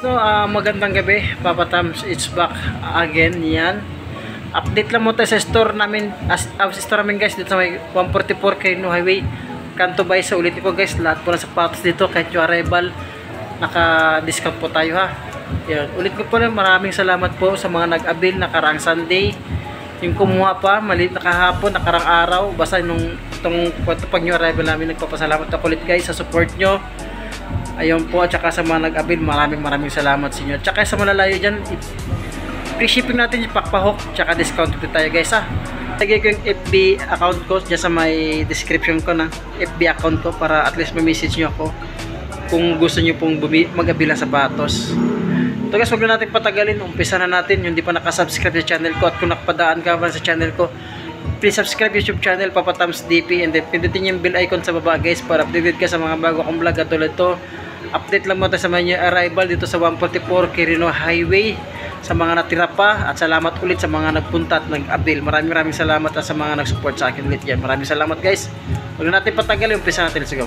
So, magandang gabi, Papa Tams, it's back again. Yan, update lang mo tayo sa store namin, guys, dito sa may 144 Quirino Highway, Kanto Baysa. Ulitin ko guys, lahat po ng sapatos dito, kahit yung arrival, naka-discount po tayo ha. Yan, ulit ko po lang, maraming salamat po sa mga nag-avail nakaraang Sunday, yung kumuha pa, maliit na kahapon, nakarang araw, basta itong pag new arrival namin, nagpapasalamat ako ulit guys sa support nyo. Ayun po, at saka sa mga nag-avail, maraming salamat sa inyo. At saka sa malalayo dyan, free shipping natin yung pakpahok, tsaka discount dito tayo guys ha. Lagay ko yung FB account ko dyan sa may description ko na FB account ko, para at least ma-message nyo ako kung gusto nyo pong mag-avail ng sapatos. Ito guys, huwag na natin patagalin, umpisa na natin. Yung di pa nakasubscribe sa channel ko, at kung nakapadaan ka ba sa channel ko, please subscribe YouTube channel Papa Tams DP, and then pindutin yung bell icon sa baba guys, para updated ka sa mga bago akong vlog. At tulad ito, update lang mo tayo sa mga arrival dito sa 144 Quirino Highway, sa mga natira pa, at salamat ulit sa mga nagpunta at nag-avail. Maraming salamat at sa mga nag-support sa akin ulit yan. Maraming salamat guys. Huwag na natin patagalin, umpisa natin. Let's go.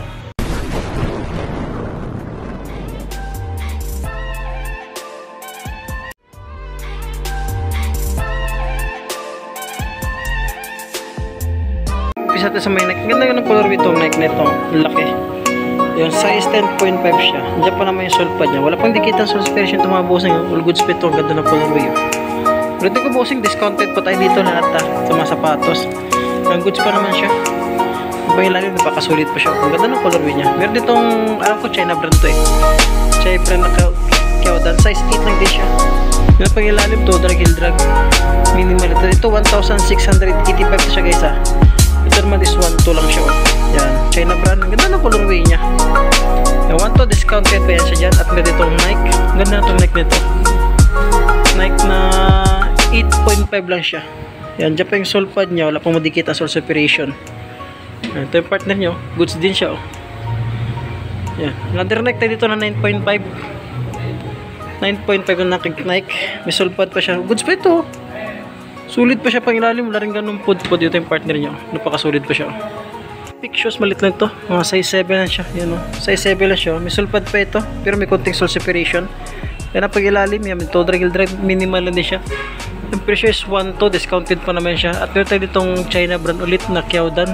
Umpisa natin sa may Nike. Ganda ng color itong Nike na ito. Laki. Yung size 10.5 siya. Diyan pa naman yung sulpad niya. Wala pang dikitan sa suspension itong mga bossing. All goods pa ito. Ang ganda ng colorway. Ulit ko bossing, discounted pa tayo dito lahat sa mga sapatos. Ang goods pa naman siya. Iba yung lalim, napakasulit pa siya. Ang ganda ng colorway niya. Meron ditong, alam ko, China brand to eh. China brand na Kyodan. Size 8 lang din siya. Meron pang yung lalim to, drag heel drag. Minimal ito. 1,685 to siya guys ha. Ito naman is 1.2 lang siya. Yan, China brand. Ang ganda ng colorway niya. Yung 1.2 discounted pa yan siya dyan. At meron ditong Nike. Ang ganda na itong Nike nito. Nike na 8.5 lang siya. Yan, dyan pa yung sole pad niya. Wala pang madikit ang sole separation. Yan, ito yung partner nyo. Goods din siya. Yan, another Nike tayo dito na 9.5. 9.5 yung Nike. May sole pad pa siya. Goods pa ito. Sulit pa siya pang ilalim. Wala rin ganun pod-pod. Dito yung partner niya. Napakasulit pa siya. Pick shoes, malit lang ito. Mga size 7 lang siya. Yan o. Size 7 lang siya. May sulpad pa ito. Pero may konting sole separation. Yan ang pag-ilalim. Yan. Ito, drag drive. Minimal lang din siya. Yung presyo is 1.2. Discounted pa naman siya. At meron tayo ditong China brand ulit na Kyodan.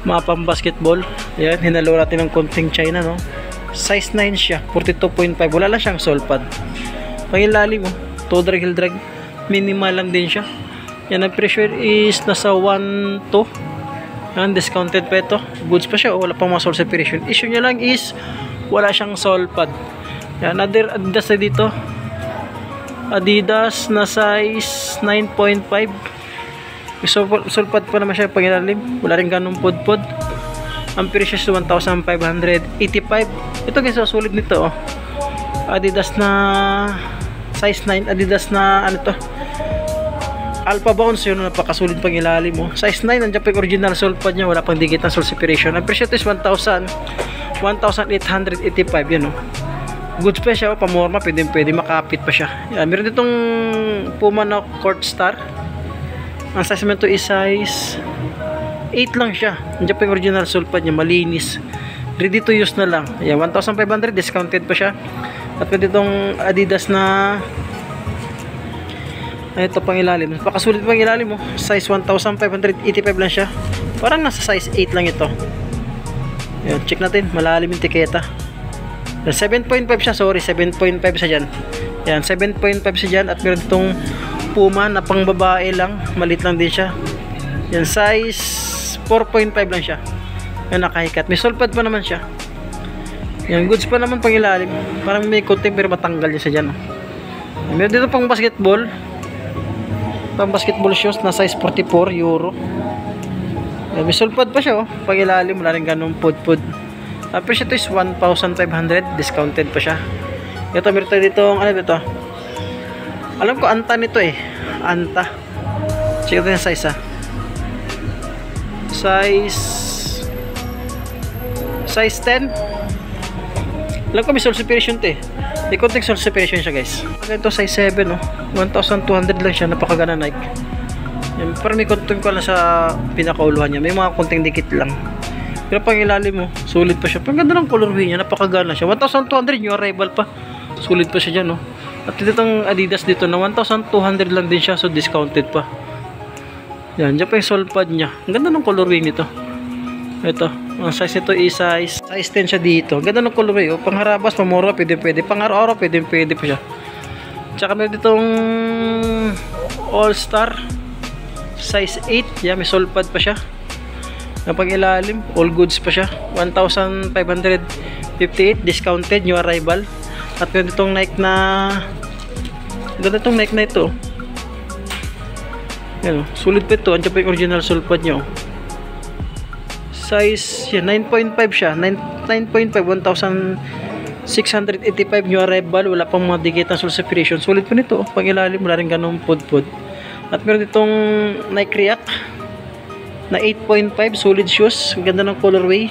Mga pang basketball. Yan. Hinalo natin ng konting China, no. Size 9 siya. 42.5. Wala lang siyang sulpad. Pag-ilalim mo. Ito, drag. Minimal lang din siya. Yan. Ang presyo is nasa 1.2. Yan, discounted pa ito. Goods pa siya. Wala pang mga sole separation. Issue niya lang is wala siyang sole pad. Yan, other Adidas na dito. Adidas na size 9.5. Sole pad pa naman siya pangilalim. Wala rin ganun pod-pod. Ang presyo is 1,585. Ito guys, sulit nito. Adidas na size 9. Adidas na ano to, Alpha Bounce, yun, napakasulit pang ilalim mo. Size 9, nandiyan pa yung original sole pad niya, wala pang digit ng sole separation. Ang presyo ito is 1,885, yun o. Goods pa siya, pamorma, pwede makapit pa siya. Yan, meron ditong Puma na Court Star. Ang size naman ito is size 8 lang siya. Nandiyan pa yung original sole pad niya, malinis. Ready to use na lang. Yan, 1,500, discounted pa siya. At meron ditong Adidas na ito pang ilalim. Pakasulit pang ilalim mo. Size 1,585 lang siya. Parang nasa size 8 lang ito. Yan, check natin. Malalim yung tiketa. 7.5 siya. Sorry, 7.5 siya dyan. Yan, 7.5 siya dyan. At meron itong Puma na pang babae lang. Malit lang din siya. Yan, size 4.5 lang siya. Yan, nakahikat. May sole pad pa naman siya. Yan, goods pa naman pang ilalim. Parang may konting pero matanggal niya siya dyan. Meron dito pang basketball. Pang basketball shoes na size 44 euro. May sulpad pa siya, pag ilalim, wala rin ganun pod-pod. Ang presyo ito is 1,500, discounted pa siya. Ito, meron tayo dito, ano ito? Alam ko, Anta nito eh. Anta. Check natin yung size ha. Size 10. Alam ko, may sole separation ito eh. May konting sole separation siya guys. Ito size 7 no. 1,200 lang siya. Napakagana Nike. Yan, parang may konting ko lang sa pinakauluhan niya. May mga konting dikit lang. Pero pang ilalim mo, sulit pa siya. Pang ganda ng colorway niya, napakagana siya. 1,200 yung arrival pa. Sulit pa siya dyan, no? At itong Adidas dito na 1,200 lang din siya. So, discounted pa. Yan, dyan pa yung sole pad niya. Ang ganda ng colorway nito. Ito, ang size nito is size 10 siya dito. Ang ganda ng colorway, oh. Pangharabas, pamura, pwede. Pang-araw-araw, pwede pa siya. Tsaka meron ditong All-Star size 8. Yan, may sole pad pa siya. Napag ilalim, all goods pa siya. 1,558 discounted, new arrival. At meron ditong Nike na ganda itong Nike na ito. Yan, sulit pa ito. Andiyan pa yung original sole pad nyo. Size yan, 9.5 siya. 9.5, 1,685 new arrival. Wala pang mga dikit na sole separation. Sulit pa nito. Pag ilalim, wala rin ganong pod-pod. At meron ditong Nike React na 8.5 solid shoes. Ganda ng colorway.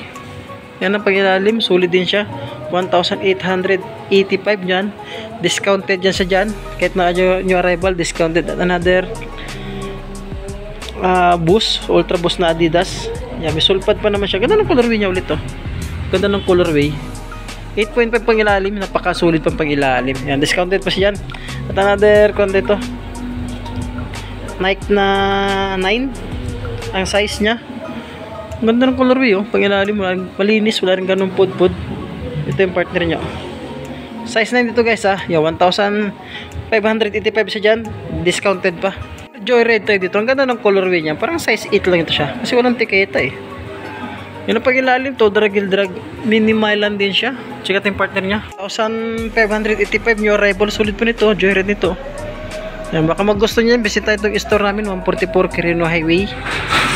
Yan ang pag-ilalim, solid din siya. 1,885 dyan. Discounted dyan sa dyan. Kahit na new arrival, discounted. At another Boost, Ultra Boost na Adidas. Yan, may sulpad pa naman siya. Ganda ng colorway niya ulit, oh. Ganda ng colorway. 8.5 pang ilalim, napaka-solid pang pang-ilalim. Yan, discounted pa siya dyan. At another, kung dito, Nike na 9 ang size niya. Ang ganda ng colorway, oh. Pang-ilalim, malinis, wala rin ganun pod-pod. Ito yung partner niya, oh. Size 9 dito, guys, ah. Yan, 1,585 siya dyan. Discounted pa. Joyride tayo dito. Ang ganda ng colorway niya. Parang size 8 lang ito siya. Kasi walang tiketa, eh. Yan ang pag-ilalim to. Drag minimalan din siya. Check out yung partner niya. 1,585 new arrival. Sulit po nito. Joyride nito. Yan, baka magusto niya, bisita itong store namin, 144 Quirino Highway.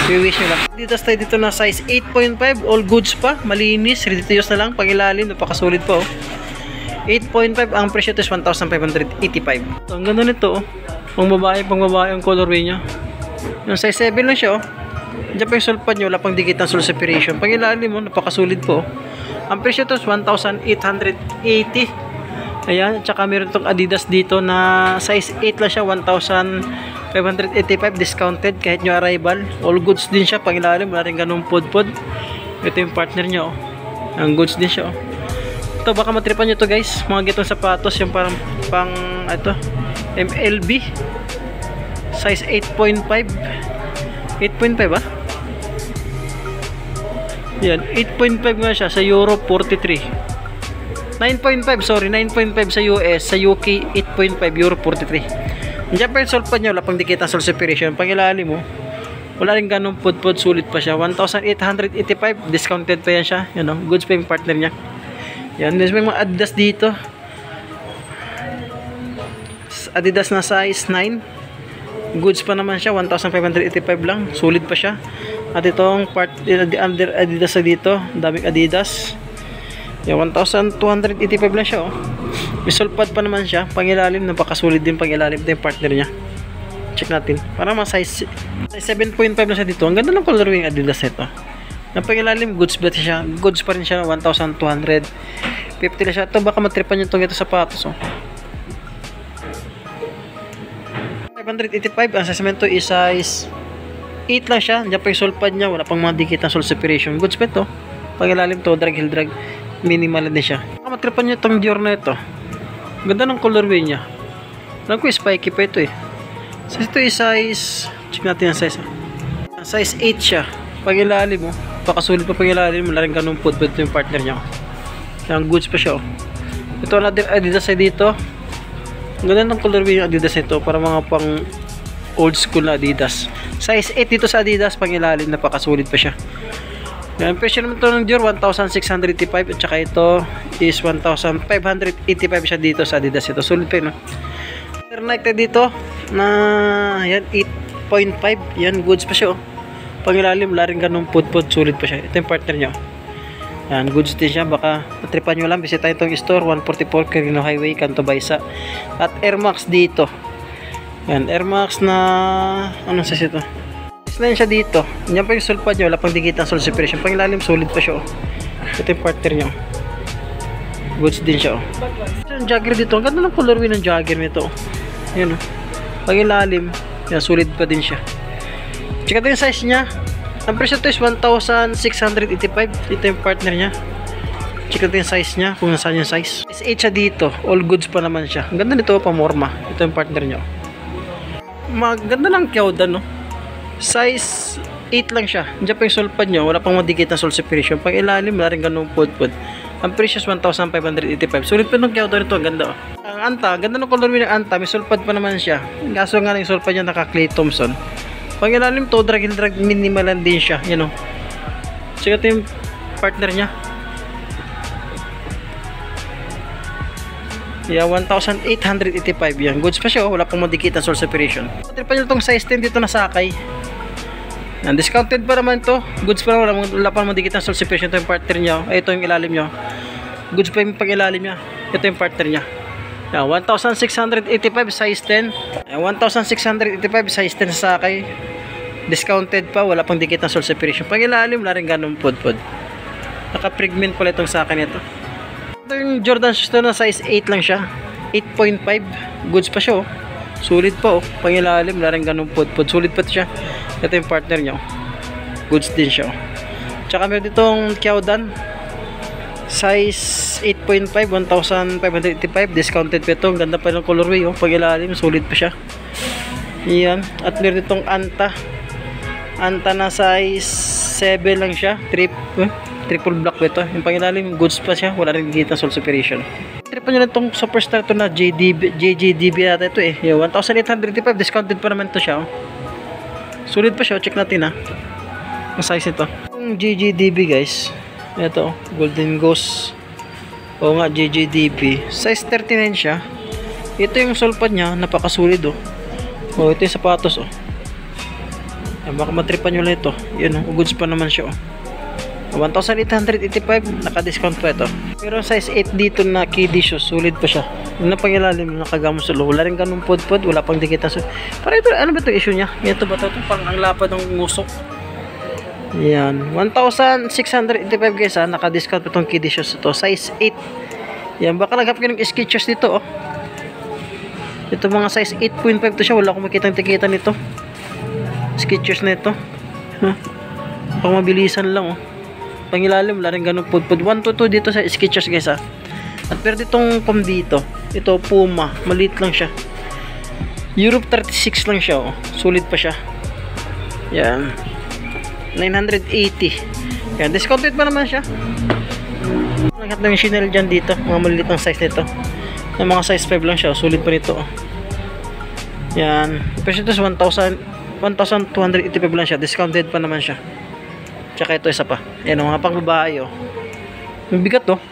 I-wish nyo lang. Dito tayo dito na size 8.5, all goods pa, malinis, ready to use na lang, pang-ilalim, napakasulit pa, oh. 8.5, ang presyo ito is 1,585. So, ang ganda nito, oh. Pang babae ang colorway niya. Yung size 7 lang siya, oh. Diyan pa yung sole pad nyo, wala pang dikit ng sole separation. Pang-ilalim mo, napakasulit po, oh. Ang presyo ito is 1,880. Ayan, tsaka meron itong Adidas dito na size 8 lang siya, 1,585 discounted kahit new arrival. All goods din siya, pang ilalim, wala rin ganung pod-pod. Ito yung partner niya, oh. Ang goods din siya, oh. Ito, baka matripan nyo to, guys. Mga gitong sapatos, yung parang ito, MLB. Size 8.5. 8.5, ah? Yan, 8.5 nga siya sa Euro 43. 9.5, sorry, 9.5 sa US, sa UK 8.5, Euro 43. Diyan pa yung sole pad niya, wala pang dikit ang sole separation. Pang ilalim mo, wala rin ganun pod-pod, sulit pa siya. 1,885, discounted pa yan siya. Yan, oh, goods pa yung partner niya. Yan, may mga Adidas dito. Adidas na size 9. Goods pa naman siya, 1,585 lang. Sulit pa siya. At itong under Adidas na dito, daming Adidas. Yan, 1,285 lang siya, oh. May sole pad pa naman siya. Pangilalim, napakasulit din pangilalim. Ito yung partner niya. Check natin. Parang mga size 7.5 lang siya dito. Ang ganda ng colorway ng Adidas nito. Ang pangilalim, goods pa siya. Goods pa rin siya, 1,250 lang siya. Ito, baka matripan yung itong ito sapatos, oh. 585. Ang size is size 8 lang siya. Diyan pa yung sole pad niya. Wala pang mga dikit ng sole separation. Goods pa ito. Pangilalim to, drag heel drag. Minimal din siya. Matripan nyo itong Dior na ito. Ganda ng colorway niya. Alam ko spiky pa ito, eh. So ito is size, check natin ang size, ah. Size 8 siya. Pag ilalim mo, pakasulit pa pag ilalim mo, laring ganun pod ito yung partner niya, oh. Yung goods pa siya, oh. Ito natin Adidas ay dito. Ganda ng colorway yung Adidas nito, para mga pang old school na Adidas. Size 8 dito sa Adidas, pang ilalim, napakasulit pa siya. Yan, presyo naman ito ng Dior, 1,685. At saka ito is 1,585 siya dito sa Adidas. Ito, sulit pa yun, no? Nike dito na, yan, 8.5. Yan, goods pa siya, oh. Pangilalim, wala rin ganun pod-pod, sulit pa siya. Ito yung partner niya, oh. Yan, goods din siya. Baka matripan nyo lang, bisita itong store, 144 Quirino Highway, Canto Baysa. At Air Max dito. Yan, Air Max na, anong size ito? Na siya dito. Yan pa yung sole pad niya, wala pang dikit ang sole separation. Pang ilalim, solid pa siya, oh. Ito yung partner niya, oh. Goods din siya, oh. Yung jogger dito, ang ganda ng colorway ng jogger nito, oh. Yan, oh. Pang ilalim, yan, solid pa din siya. Check natin yung size niya. Ang presyo ito is 1,685. Ito yung partner niya. Check natin yung size niya, kung nasaan yung size. Size 8 siya dito. All goods pa naman siya. Ang ganda nito, pamorma. Ito yung partner niya. Maganda lang Kyawdan, no? Size 8 lang siya. Diyan pa yung sulpad niya. Wala pang madikit na sole separation. Pag ilalim, wala rin ganun pod-pod. Ang presyo is 1,585. Sulit pa nung Kyawdan ito. Ang ganda, oh. Ang anta, ganda ng color ng anta. May sulpad pa naman siya. Kaso nga yung sulpad niya naka-Clay Thompson. Pag ilalim to, drag minimal lang din siya. Yan, oh. Check ito yung partner niya. Yeah, 1,885 yan. Goods pa siya, oh. Wala pang madikit na sole separation. Pati pa nyo itong size 10 dito na sakay. Yan, discounted pa naman to. Goods pa naman, wala pang madikit na sole separation. Ito yung partner niya, oh. Ito yung ilalim niya. Goods pa yung pag-ilalim niya. Ito yung partner niya. Yan, 1,685 size 10. Yan, 1,685 size 10 sa sakay. Discounted pa, wala pang dikit na sole separation. Pag-ilalim, wala rin ganun pod-pod. Naka-pregment pala itong sakay nito. Ito yung Jordan shoes na size 8 lang siya. 8.5. Goods pa siya, oh. Sulit pa, oh. Pangilalim, wala rin ganun pod-pod. Sulit pa siya. Ito yung partner niya, oh. Goods din siya, oh. Tsaka meron ditong Kyawdan. Size 8.5, 1,585. Discounted pa ito. Ganda pa ng colorway, oh. Pangilalim, sulit pa siya. Yan. At meron ditong Anta. Anta na size 7 lang siya. Triple black ito. Yung pangilalim, goods pa siya. Wala rin dito na sole separation. Tripan nyo na itong superstar ito na JGDB yata ito, eh. Yung 1,885. Discounted pa naman ito siya, oh. Sulit pa siya. Check natin, ha. Ang size nito. Yung JGDB, guys. Ito, oh. Golden Ghost. Oo nga, JGDB. Size 39 siya. Ito yung sulpad niya. Napakasulit, oh. Oh, ito yung sapatos, oh. Yan, baka matripan nyo lang ito. Yan, oh. Goods pa naman siya, oh. 1,885, naka-discount pa ito. Pero size 8 dito na kiddie shoes, sulit pa siya. Yung napangilalim, nakagamo sa loob. Wala rin ganun pod-pod, wala pang dikit na. Para ito, ano ba ito issue niya? Ito ba ito? Pang ang lapad ng ngusok. Yan, 1,685 guys, ha. Naka-discount pa itong kiddie shoes ito. Size 8. Yan, baka naghap ka ng Skechers dito, oh. Ito mga size 8.5 to siya. Wala akong makitang tikitan nito. Skechers na ito. Huh? Pang mabilisan lang, oh. Pangilalim, wala rin ganun pod-pod. 1 to 2 dito sa Skechers, guys, ha. At pero ditong pam dito, ito Puma, maliit lang siya. Europe 36 lang siya, oh. Sulit pa siya. Yan, 980. Yan, discounted pa naman siya. Lahat ng Chanel dyan dito, mga maliit ang size nito. Yung mga size 5 lang siya, oh. Sulit pa nito, oh. Yan, presyo ito 1,285 lang siya. Discounted pa naman siya. Tsaka ito isa pa. Yan, mga pang babae, oh. Yung bigat, oh.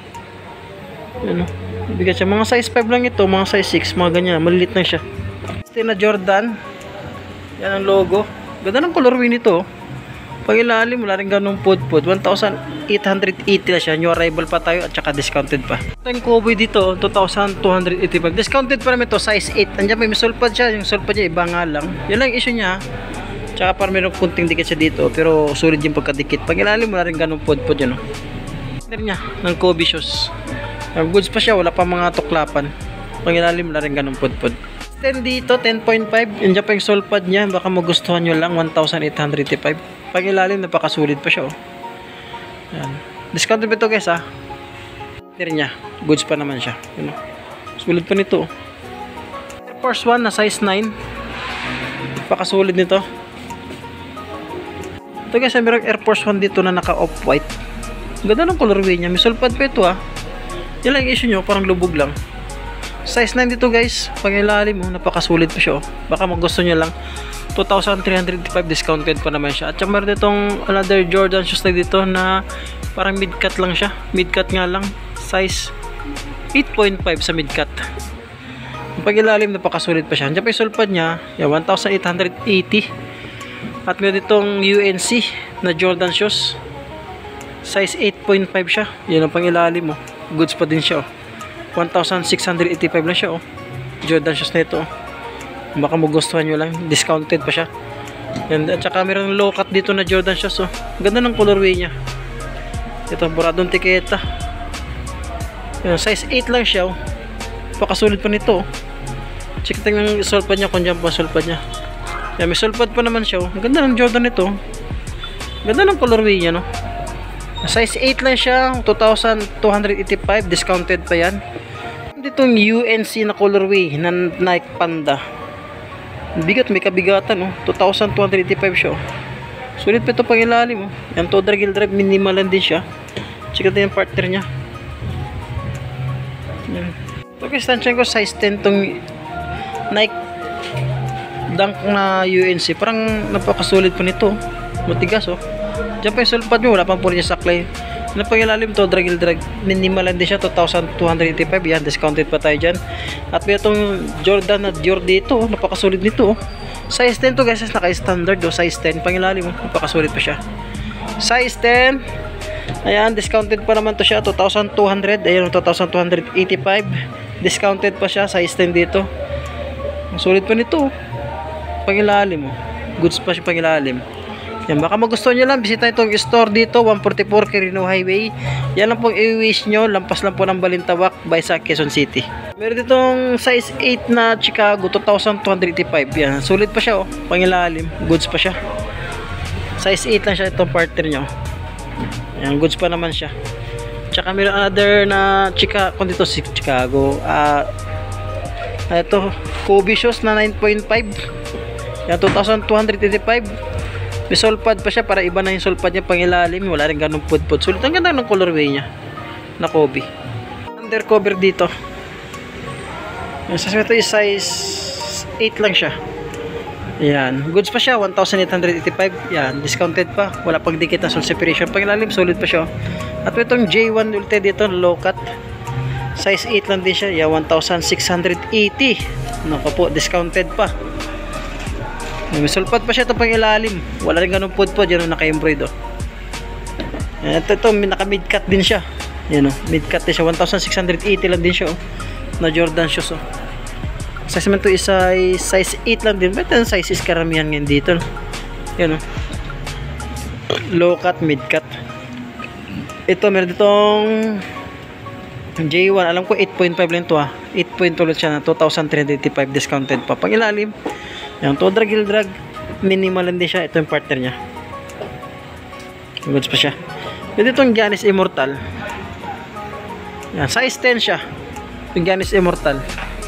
Yan, oh. Bigat siya. Mga size 5 lang ito. Mga size 6. Mga ganyan. Malilit lang siya. Ito na Jordan. Yan ang logo. Ganda ng colorway nito, oh. Pag ilalim, wala rin ganun pod-pod. 1,880 na siya. New arrival pa tayo at saka discounted pa. Ito yung Cowboy dito, 2,285. Discounted pa namin ito. Size 8. Andiyan may sulpad siya. Yung sulpad niya, iba nga lang. Yan lang issue niya. Tsaka parang mayroong kunting dikit siya dito, pero sulit yung pagkadikit. Pag ilalim, wala rin ganun pod-pod yun, oh. Partner niya, ng Kobe shoes. Goods pa siya, wala pa mga tuklapan. Pag ilalim, wala rin ganun pod-pod. 10 dito, 10.5. Yan dyan pa yung sulpad niya. Baka magustuhan nyo lang, 1,885. Pag ilalim, napakasulit pa siya, oh. Yan. Discounted pa ito, guys, ha. Partner niya, goods pa naman siya. Yan, oh. Sulit pa nito, oh. Air Force 1 na size 9. Napakasulit nito. Ito, guys, mayroong Air Force 1 dito na naka off-white. Ganda ng colorway niya. May sulpad pa ito, ha. Yan lang yung issue nyo, parang lubog lang. Size 9 dito, guys. Pag ilalim, oh, napakasulit pa siya, oh. Baka magusto nyo lang. 2,305 discounted pa naman siya. At saka meron ditong another Jordan shoes na dito na parang mid-cut lang siya. Mid-cut nga lang. Size 8.5 sa mid-cut. Pag ilalim, napakasulit pa siya. Diyan pa yung sulpad niya. Yan, 1,880. At meron ditong UNC na Jordan shoes. Size 8.5 siya. Yan ang pang ilalim, oh. Goods pa din siya, oh. 1,685 lang siya, oh. Jordan shoes na ito, oh. Baka magustuhan nyo lang. Discounted pa siya. Yan. At saka meron low cut dito na Jordan shoes, oh. Ganda ng colorway niya. Ito, buradong tiketa. Yan, size 8 lang siya, oh. Pakasulit pa nito, oh. Check tingnan yung sulpad niya, kung dyan pa sulpad niya. Yan, may sulpad pa naman siya, oh. Ganda ng Jordan nito. Ganda ng colorway niya, no. Size 8 lang siya, 2,285, discounted pa yan. Ditong UNC na colorway na Nike Panda. Bigat, may kabigatan, no? 2,285 siya. Sulit pa ito pang ilalim, oh. Yan, to drag drive, minimal lang din siya. Check natin yung partner niya. Yan. Ito guys, tansyan ko, size 10 tong Nike Dunk na UNC. Parang napakasulit pa nito. Matigas, oh. Diyan pa yung sulpad nyo, wala pang po niya saklay. Ano pang ilalim to, drag, minimal lang din siya, 2,285. Yan, discounted pa tayo dyan. At may itong Jordan na Dior dito, oh. Napakasulit nito, oh. Size 10 to guys, naka-standard, oh. Size 10, pang ilalim, oh. Napakasulit pa siya. Size 10. Ayan, discounted pa naman to siya, 2,200. Ayan, 2,285. Discounted pa siya, size 10 dito. Ang sulit pa nito, oh. Pang ilalim, oh. Goods pa siya pang ilalim. Yan, baka magustuhan nyo lang, bisita itong store dito, 144 Quirino Highway. Yan lang pong i-wish nyo, lampas lang po ng Balintawak by sa Quezon City. Meron ditong size 8 na Chicago, 2,285. Yan, sulit pa siya, oh. Pangilalim, goods pa siya. Size 8 lang siya itong partner nyo. Yan, goods pa naman siya. Tsaka meron another na kung dito si Chicago. Ito, Kobe shoes na 9.5. Yan, 2,285. May solpad pa siya para iba na yung solpad niya pang ilalim. Wala rin ganun pudpud. Sulit ang ganda ng colorway niya na Kobe. Undercover dito. Yung sa ito is size 8 lang siya. Yan. Goods pa siya. 1,885. Yan. Discounted pa. Wala pang dikit na sol separation. Pang ilalim. Solid pa siya. At itong J1 ulit dito. Low cut. Size 8 lang din siya. Yan. 1,680. Naku po. Discounted pa. May sulpad pa siya ito pang ilalim. Wala rin ganun pudpud. Yan o naka-embroid, oh. Ito naka mid-cut din siya. Yan o, mid-cut din siya. 1,680 lang din siya, oh. Na Jordan shoes, oh. Size man ito is size 8 lang din. Ba't yung size is karamihan ngayon dito, no? Yan o, low cut, mid-cut. Ito meron ditong J1. Alam ko 8.5 lang ito, ah. 8.2 ulit siya na 2,385 discounted pa. Pang ilalim, yan, to drag, minimal lang din siya. Ito yung partner niya. Goods pa siya. Ito itong Giannis Immortal. Yan, size 10 siya. Yung Giannis Immortal.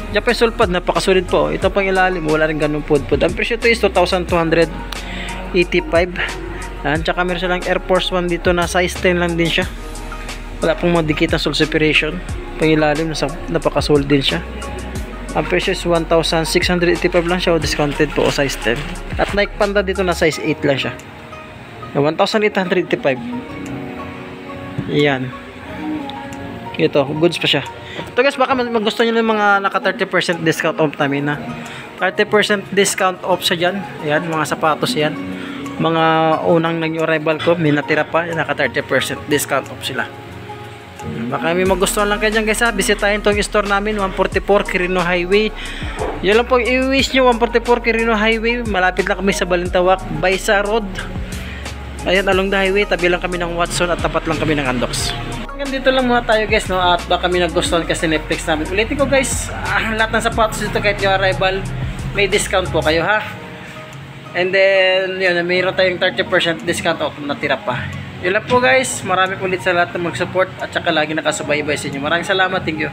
Diyan pa yung sulpad, napakasulit po. Ito pang ilalim, wala rin ganun pudpud. Ang presyo ito is 2,285. Yan, tsaka meron silang Air Force 1 dito na size 10 lang din siya. Wala pong madikit na sole separation. Pang ilalim, napakasulit din siya. Ang presyo is 1,685 lang siya, o discounted po, o size 10. At Nike Panda dito na size 8 lang siya. 1,885. Yan. Ito, goods pa siya. Ito guys, baka magusto nyo ng mga naka 30% discount off namin, na 30% discount off sa dyan. Ayan, mga sapatos yan. Mga unang nag-new arrival ko, may natira pa, naka 30% discount off sila. Baka may magustuhan lang kayo dyan guys, ha. Bisitahin tong store namin, 144 Quirino Highway. Yun lang po i-wish nyo, 144 Quirino Highway. Malapit lang kami sa Balintawak, Baysa Road. Ayan, along the highway, tabi lang kami ng Watson at tapat lang kami ng Andox. Hanggang dito lang muna tayo guys, no? At baka may nagustuhan kasi Netflix namin. Ulitin ko guys, lahat ng sapatos dito kahit yung arrival, may discount po kayo, ha. And then, yun, mayroon tayong 30% discount off na tira pa. Yun lang po guys, marami ulit sa lahat na mag-support at saka lagi nakasubaybay sa inyo. Maraming salamat, thank you.